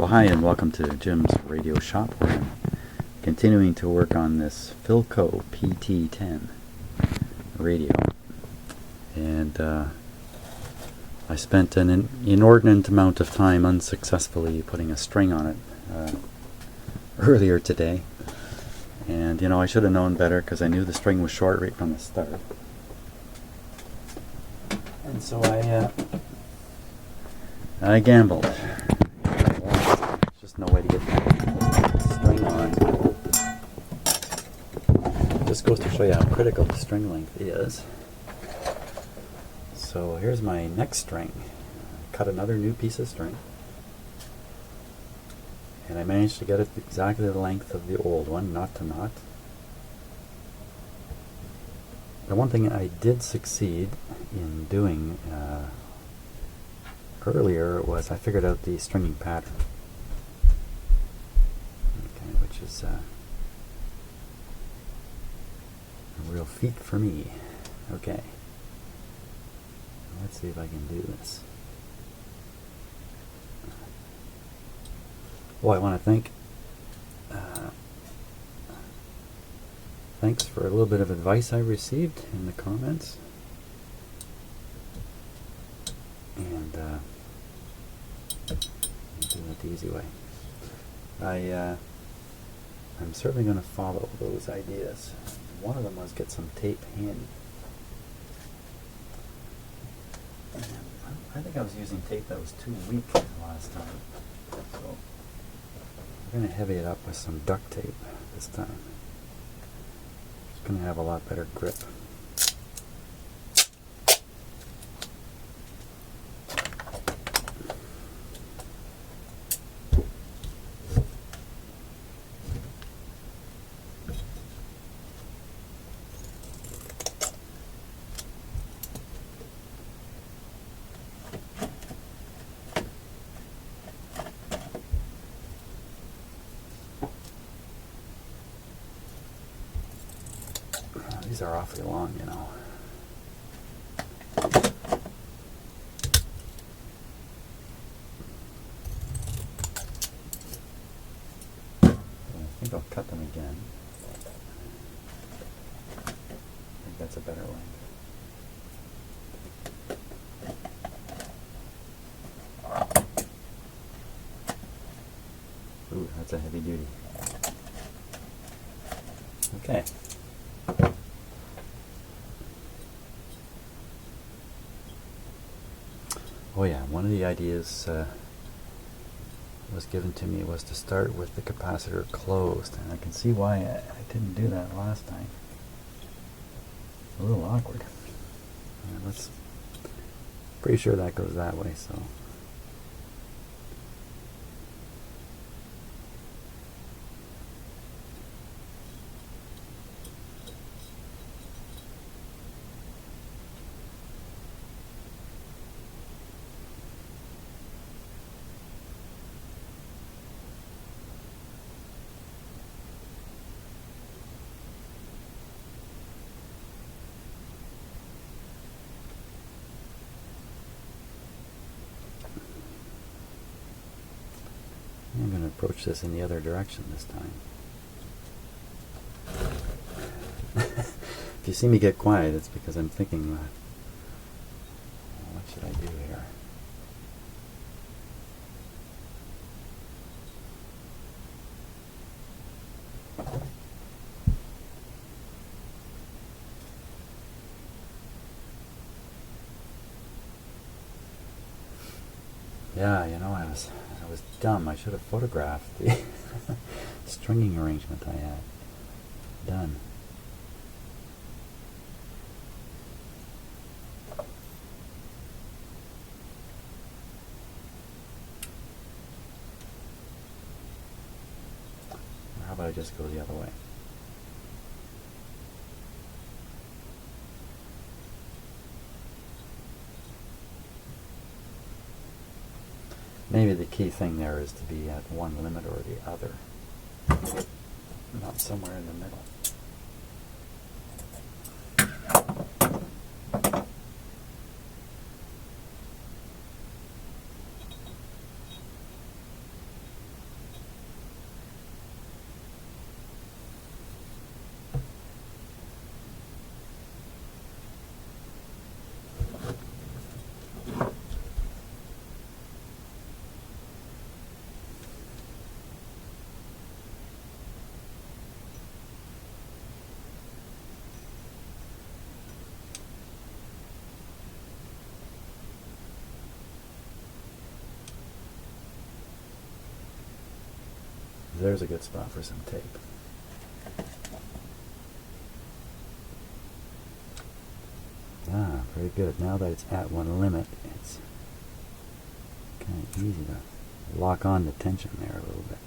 Well, hi and welcome to Jim's Radio Shop, where I'm continuing to work on this Philco PT10 radio. And I spent an inordinate amount of time unsuccessfully putting a string on it earlier today. And, I should have known better because I knew the string was short right from the start. And so I gambled. There's just no way to get the string on. It just goes to show you how critical the string length is. So here's my next string. Cut another new piece of string. And I managed to get it exactly the length of the old one, knot to knot. The one thing I did succeed in doing earlier was I figured out the stringing pattern, which is a real feat for me. Okay, let's see if I can do this. Well, I want to thanks for a little bit of advice I received in the comments. And do that the easy way. I'm certainly going to follow those ideas. One of them was get some tape handy. And I think I was using tape that was too weak last time. So we're going to heavy it up with some duct tape this time. It's going to have a lot better grip. These are awfully long, I think I'll cut them again. I think that's a better length. Ooh, that's a heavy duty. Okay. Oh yeah, one of the ideas was given to me was to start with the capacitor closed, and I can see why I didn't do that last time. A little awkward. Pretty sure that goes that way, so. I'm going to approach this in the other direction this time. If you see me get quiet, it's because I'm thinking, what should I do here? Yeah, I was dumb. I should have photographed the stringing arrangement I had done. Or how about I just go the other way? Maybe the key thing there is to be at one limit or the other, not somewhere in the middle. There's a good spot for some tape. Ah, very good. Now that it's at one limit, it's kind of easy to lock on the tension there a little bit.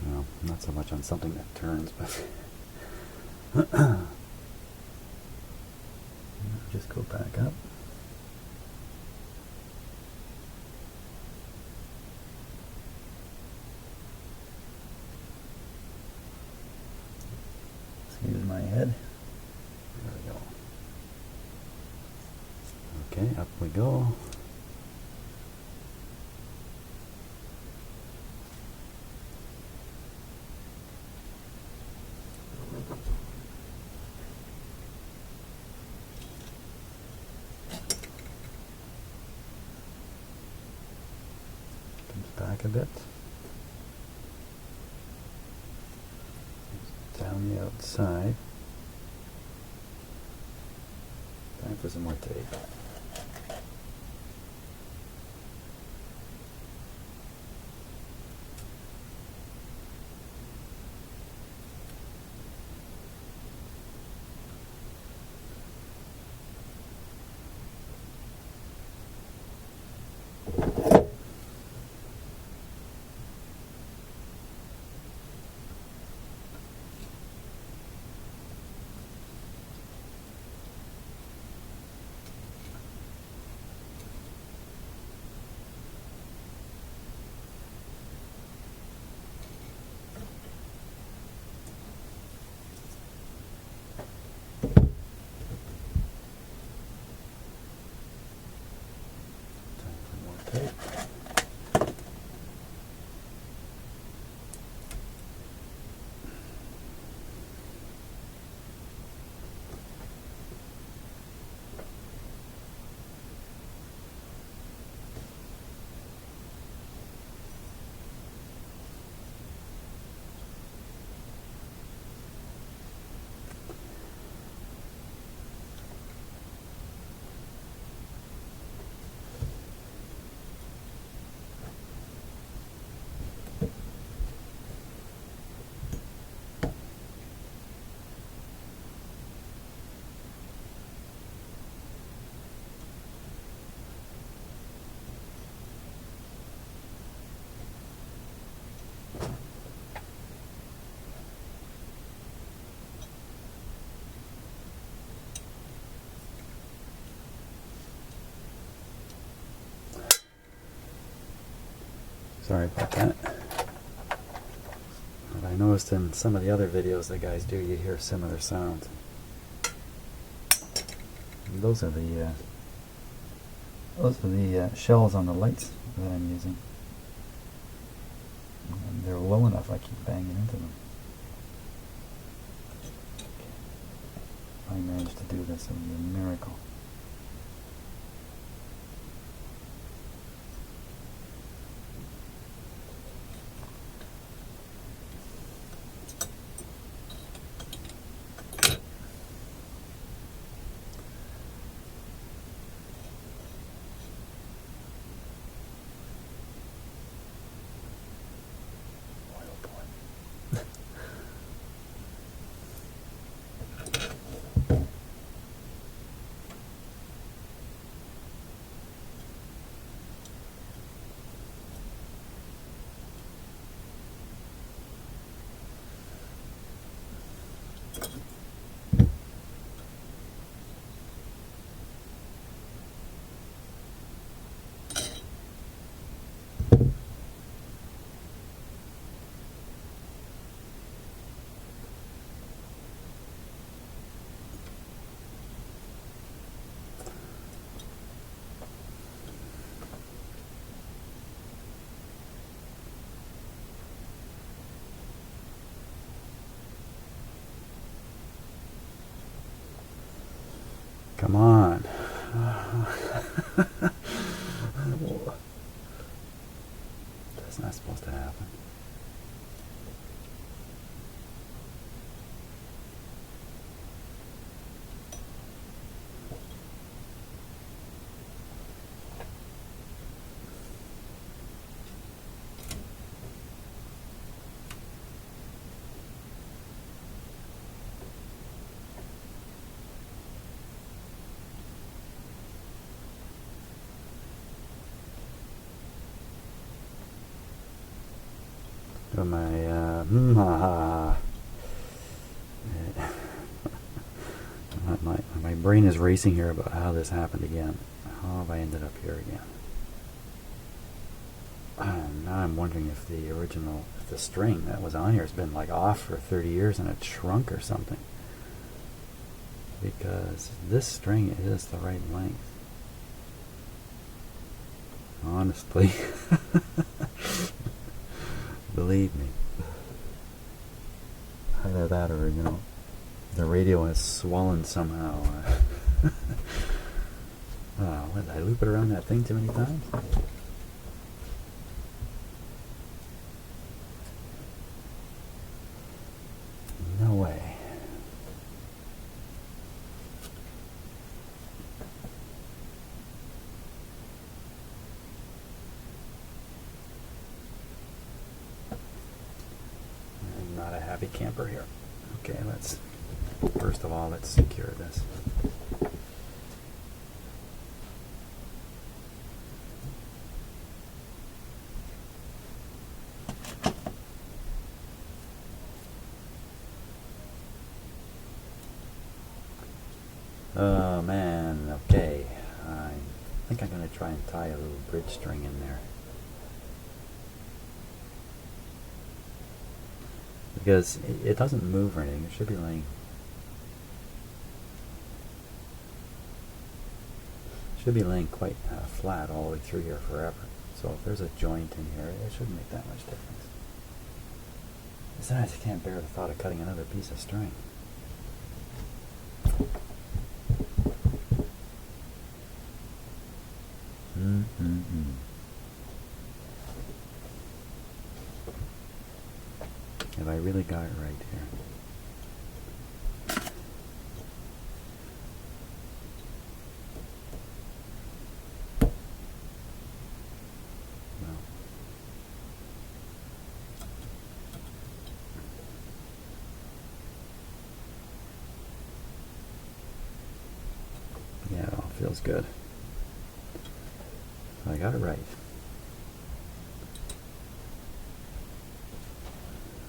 Well, not so much on something that turns, but just go back up. Excuse my head. There we go. Okay, up we go. Comes back a bit. Down the outside. Time for some more tape. Sorry about that. But I noticed in some of the other videos that guys do, you hear similar sounds. And those are the shells on the lights that I'm using. And they're low enough, I keep banging into them. If I manage to do this, it would be a miracle. Come on. That's not supposed to happen. My brain is racing here about how this happened again. How have I ended up here again? Now I'm wondering if the string that was on here has been like off for 30 years and it shrunk or something. Because this string is the right length. Honestly. Believe me. Either that or, the radio has swollen somehow. What, did I loop it around that thing too many times? No way. I'm not a happy camper here. Okay, first of all, let's secure this. Oh man, okay. I think I'm going to try and tie a little bridge string in there. Because it doesn't move or anything. It should be laying quite flat all the way through here forever. So if there's a joint in here, it shouldn't make that much difference. Besides, I can't bear the thought of cutting another piece of string. Have I really got it right here? Yeah, it all feels good. I got it right.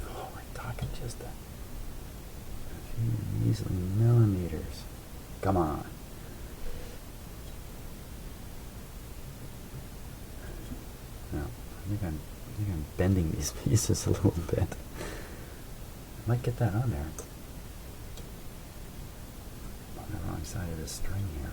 Oh, we're talking just a few measly millimeters. Come on. Now, I think I'm bending these pieces a little bit. I might get that on there. On the wrong side of this string here.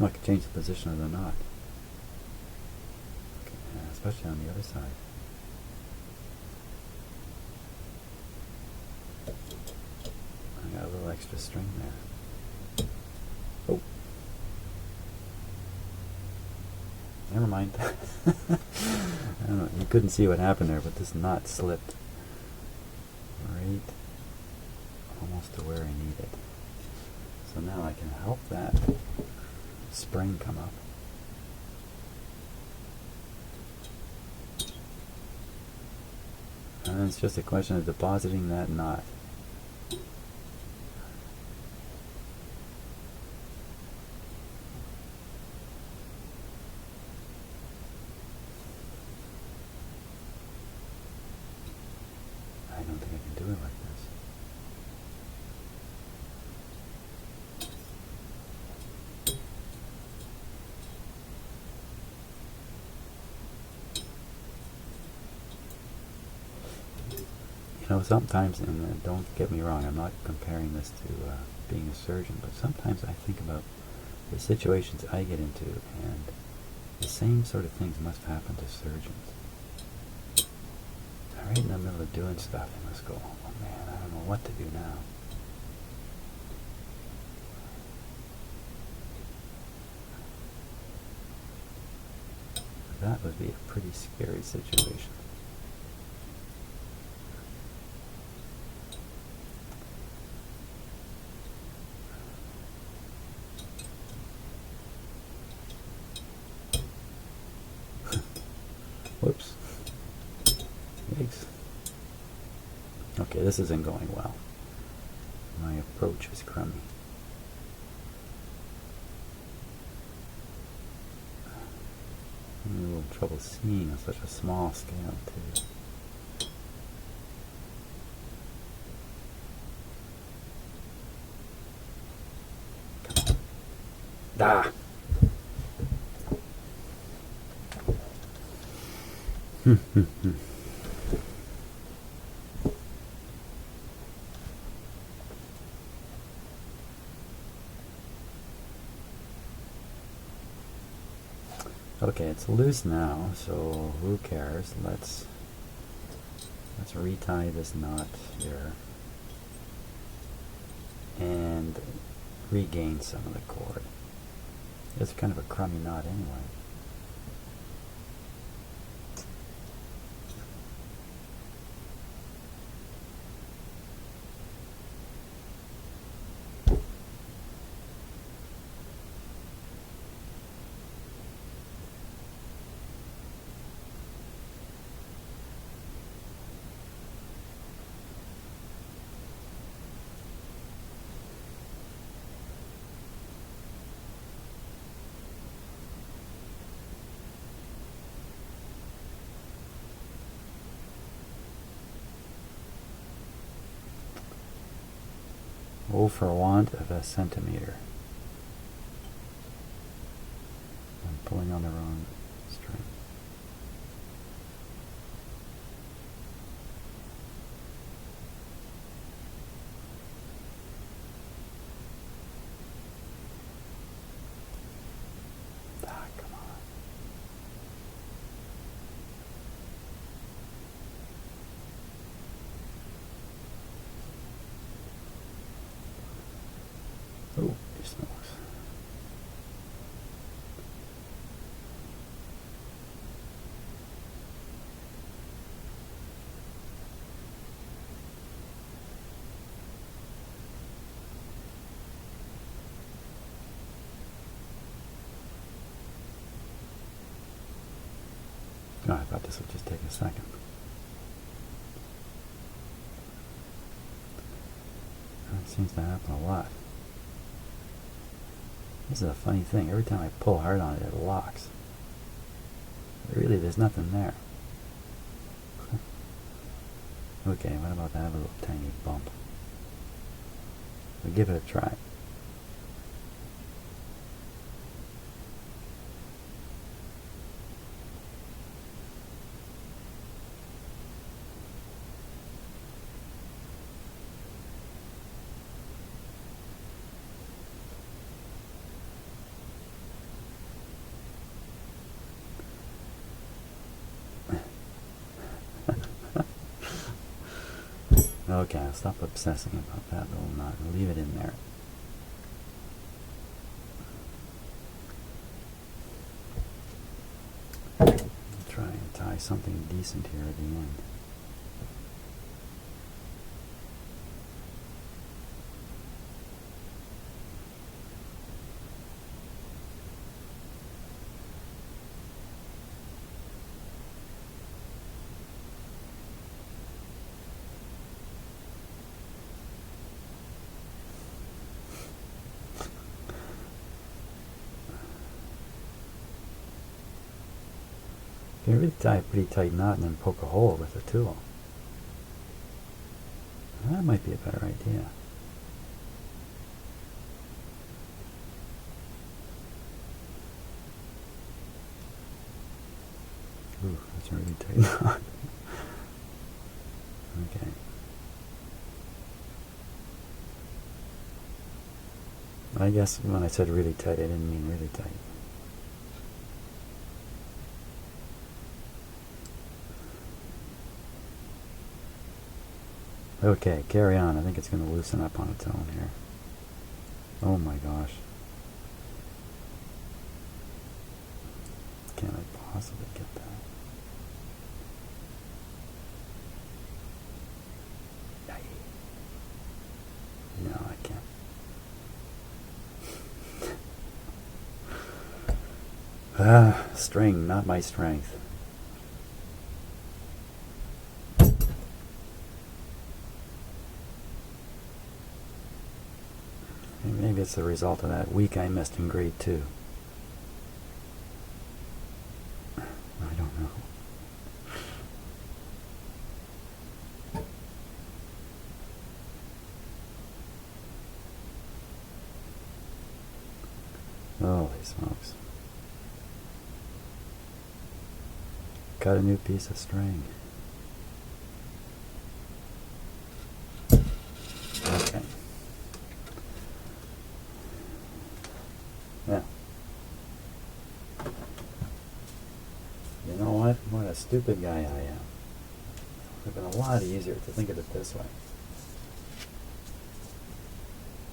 I can change the position of the knot, especially on the other side. I got a little extra string there. Oh, never mind. I don't know. You couldn't see what happened there, but this knot slipped right almost to where I need it. So now I can help that spring come up. And it's just a question of depositing that knot. I don't think I can do it like this. Sometimes, and don't get me wrong, I'm not comparing this to being a surgeon, but sometimes I think about the situations I get into, and the same sort of things must happen to surgeons. Right in the middle of doing stuff, they must go, oh man, I don't know what to do now. That would be a pretty scary situation. this isn't going well. My approach is crummy. I'm having a little trouble seeing on such a small scale too. Ah! Okay, it's loose now, so who cares? Let's retie this knot here and regain some of the cord. It's kind of a crummy knot anyway. Oh, for want of a centimeter. I'm pulling on the wrong string. Ah, come on. Oh, it smells. Oh, I thought this would just take a second. It seems to happen a lot. This is a funny thing. Every time I pull hard on it, it locks. But really, there's nothing there. Okay, what about that little tiny bump? We'll give it a try. Okay, I'll stop obsessing about that little knot and leave it in there. I'll try and tie something decent here at the end. You can really tie a pretty tight knot and then poke a hole with a tool. That might be a better idea. Ooh, that's a really tight knot. Okay. I guess when I said really tight, I didn't mean really tight. Okay, carry on. I think it's going to loosen up on its own here. Oh my gosh. Can I possibly get that? No, I can't. String, not my strength. Maybe it's the result of that week I missed in grade 2. I don't know. Holy smokes. Got a new piece of string. Okay. Now, you know what? What a stupid guy I am. It would have been a lot easier to think of it this way.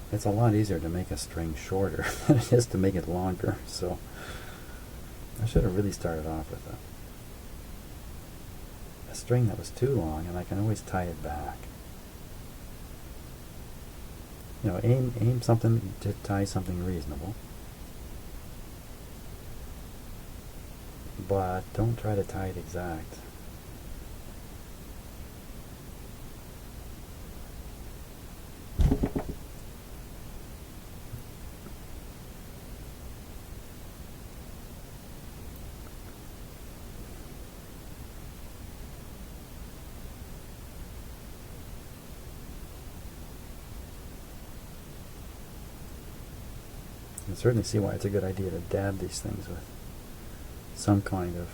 It's a lot easier to make a string shorter than it is to make it longer, so I should have really started off with a string that was too long, and I can always tie it back. You know, aim something to tie something reasonable, but don't try to tie it exact. You can certainly see why it's a good idea to dab these things with some kind of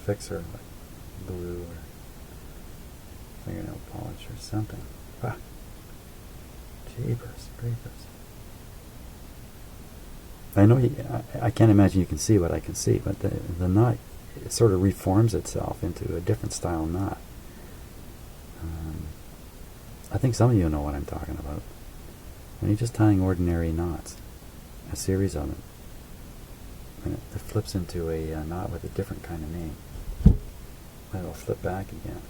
fixer, like glue or fingernail polish or something. Ah, jeepers, creepers. I know I can't imagine you can see what I can see, but the knot, it sort of reforms itself into a different style knot. I think some of you know what I'm talking about. When you're just tying ordinary knots, a series of them, and it flips into a knot with a different kind of name. And it'll flip back again.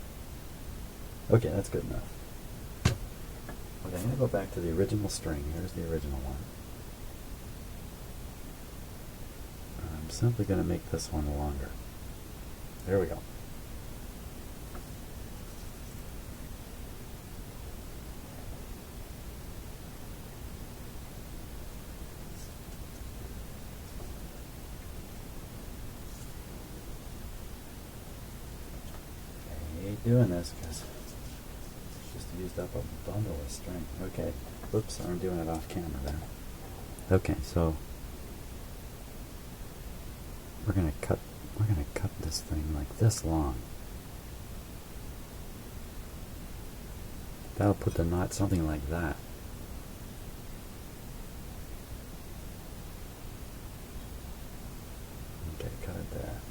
Okay, that's good enough. Okay, I'm going to go back to the original string. Here's the original one. I'm simply going to make this one longer. There we go. Doing this because I just used up a bundle of string. Okay, oops, I'm doing it off camera there. Okay, so we're gonna cut this thing like this long. That'll put the knot something like that. Okay, cut it there.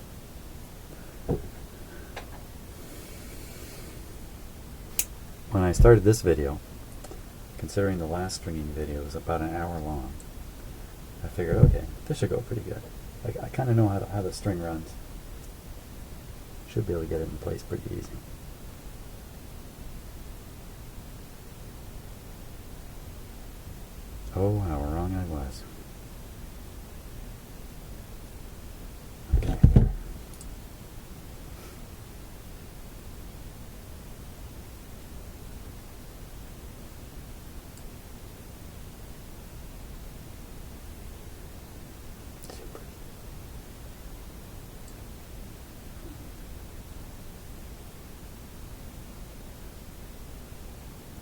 When I started this video, considering the last stringing video was about an hour long, I figured, okay, this should go pretty good. I kind of know how the string runs. Should be able to get it in place pretty easy. Oh, how wrong I was. Okay.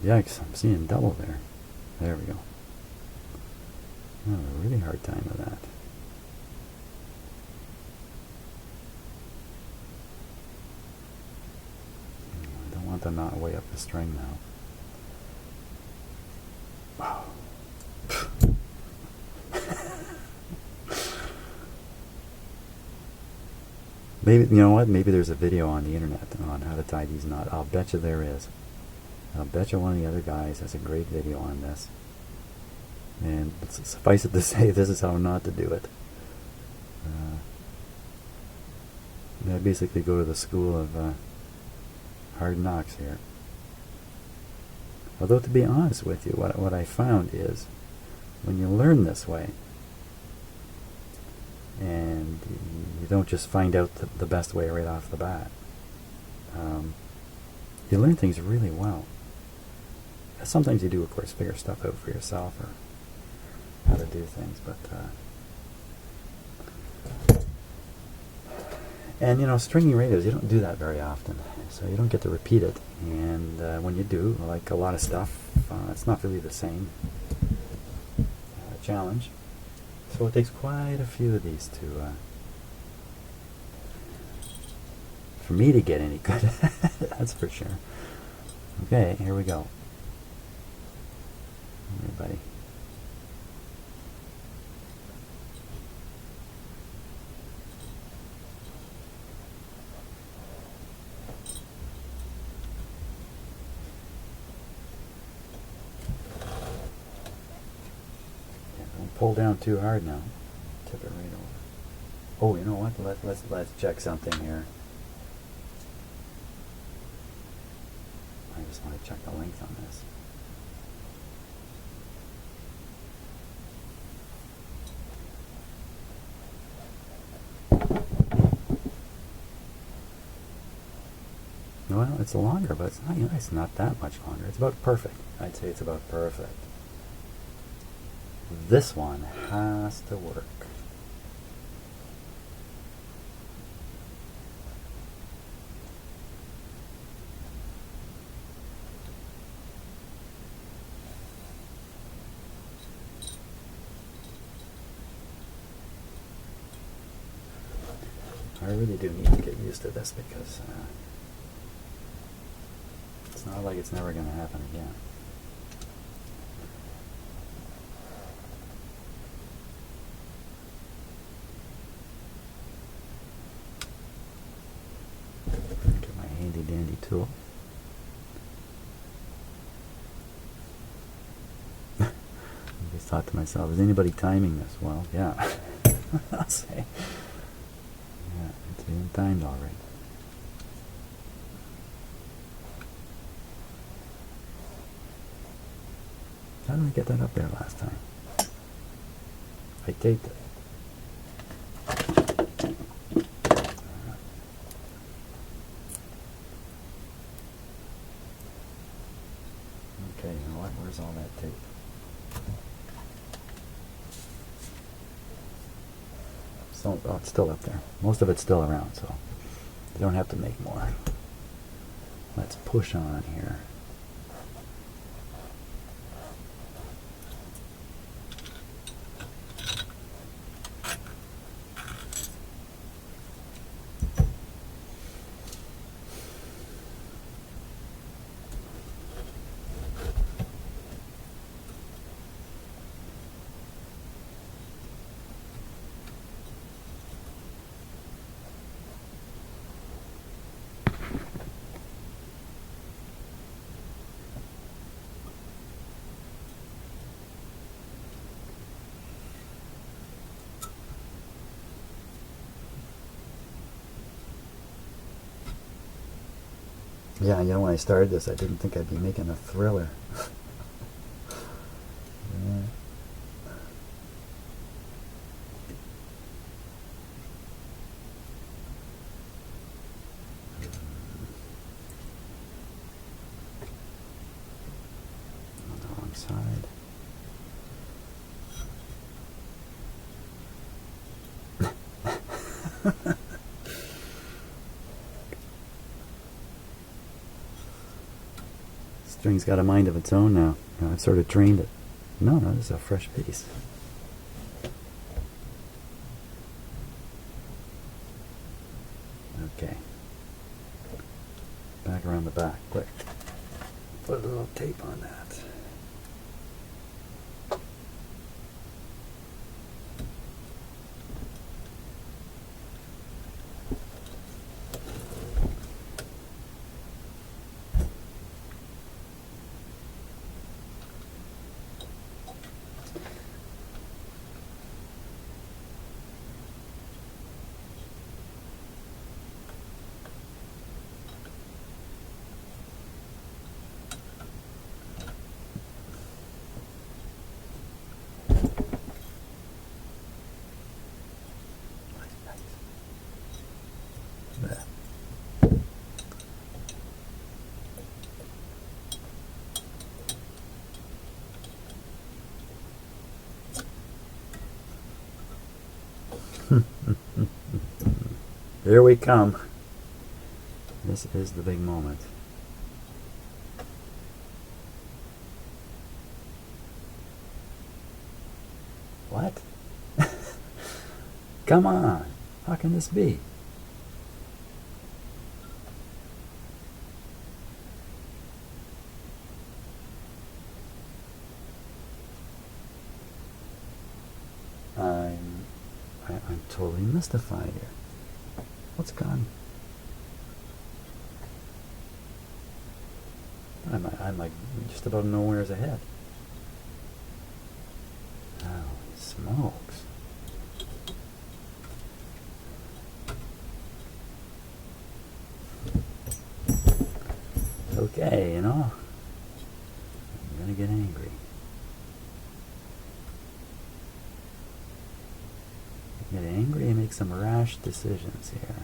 Yikes, I'm seeing double there. There we go. I have a really hard time with that. I don't want the knot way up the string now. Maybe, you know what, maybe there's a video on the internet on how to tie these knots. I'll bet you there is. I'll bet you one of the other guys has a great video on this. And suffice it to say, this is how not to do it. I basically go to the school of hard knocks here. Although, to be honest with you, what I found is, when you learn this way, and you don't just find out the best way right off the bat, you learn things really well. Sometimes you do, of course, figure stuff out for yourself, to do things, but and you know, stringing radios, you don't do that very often, so you don't get to repeat it. And when you do, like a lot of stuff, it's not really the same challenge. So it takes quite a few of these to for me to get any good. That's for sure. Okay, here we go. Everybody. Pull down too hard now. Tip it right over. Oh, you know what? Let's check something here. I just want to check the length on this. Well, it's longer, but it's not, you know, it's not that much longer. It's about perfect. I'd say it's about perfect. This one has to work. I really do need to get used to this because it's not like it's never going to happen again. Get my handy dandy tool. I just thought to myself, is anybody timing this? Well, yeah. I'll say. Yeah, it's being timed all right. How did I get that up there last time? I taped it. Okay, you know what? Where's all that tape? So, oh, it's still up there. Most of it's still around, so you don't have to make more. Let's push on here. Yeah, you know, when I started this, I didn't think I'd be making a thriller. Yeah. On the wrong side. String's got a mind of its own now. I've sort of trained it. No, this is a fresh piece. Okay. Back around the back, quick. Put a little tape on that. Here we come. This is the big moment. What? Come on. How can this be? I'm totally mystified here. What's gone? I'm like just about nowhere's ahead. Oh, smokes. Okay, you know, I'm gonna get angry. Get angry and make some rash decisions here.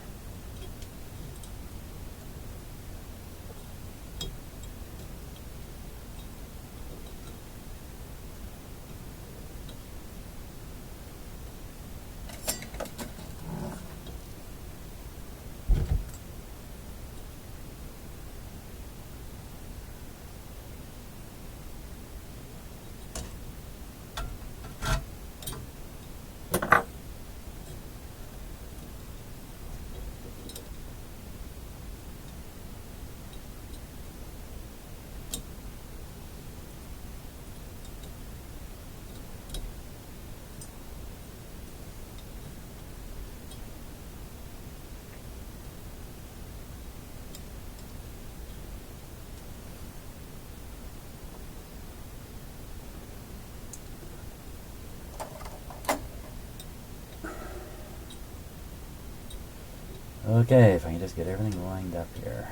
Okay, if I can just get everything lined up here.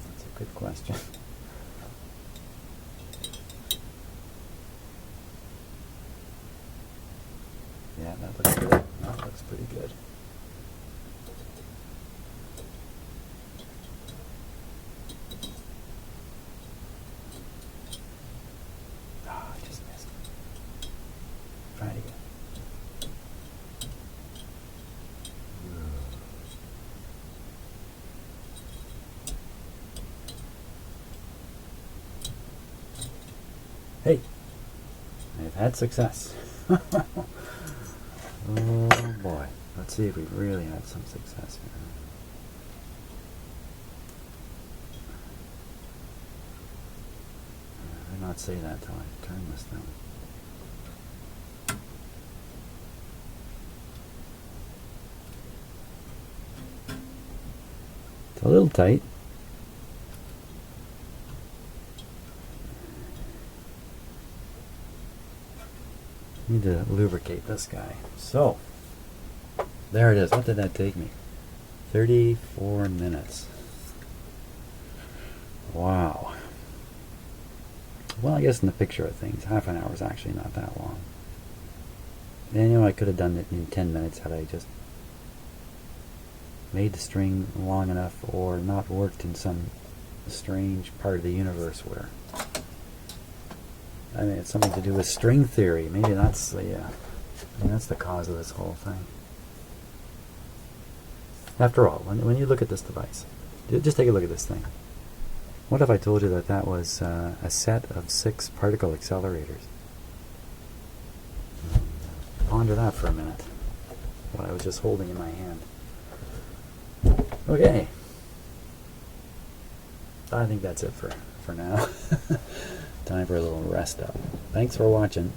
That's a good question. Yeah, that looks good. That looks pretty good. Oh, I just missed it. Try it again. Hey, I've had success. Oh boy, let's see if we really had some success here. I did not say that till I turn this thing. It's a little tight. Need to lubricate this guy. So, there it is. What did that take me? 34 minutes. Wow. Well, I guess in the picture of things, half an hour is actually not that long. And you know, I could have done it in 10 minutes had I just made the string long enough or not worked in some strange part of the universe where, I mean, it's something to do with string theory. Maybe that's the cause of this whole thing. After all, when you look at this device, just take a look at this thing. What if I told you that that was a set of 6 particle accelerators? Ponder that for a minute. What I was just holding in my hand. Okay. I think that's it for now. Time for a little rest up. Thanks for watching.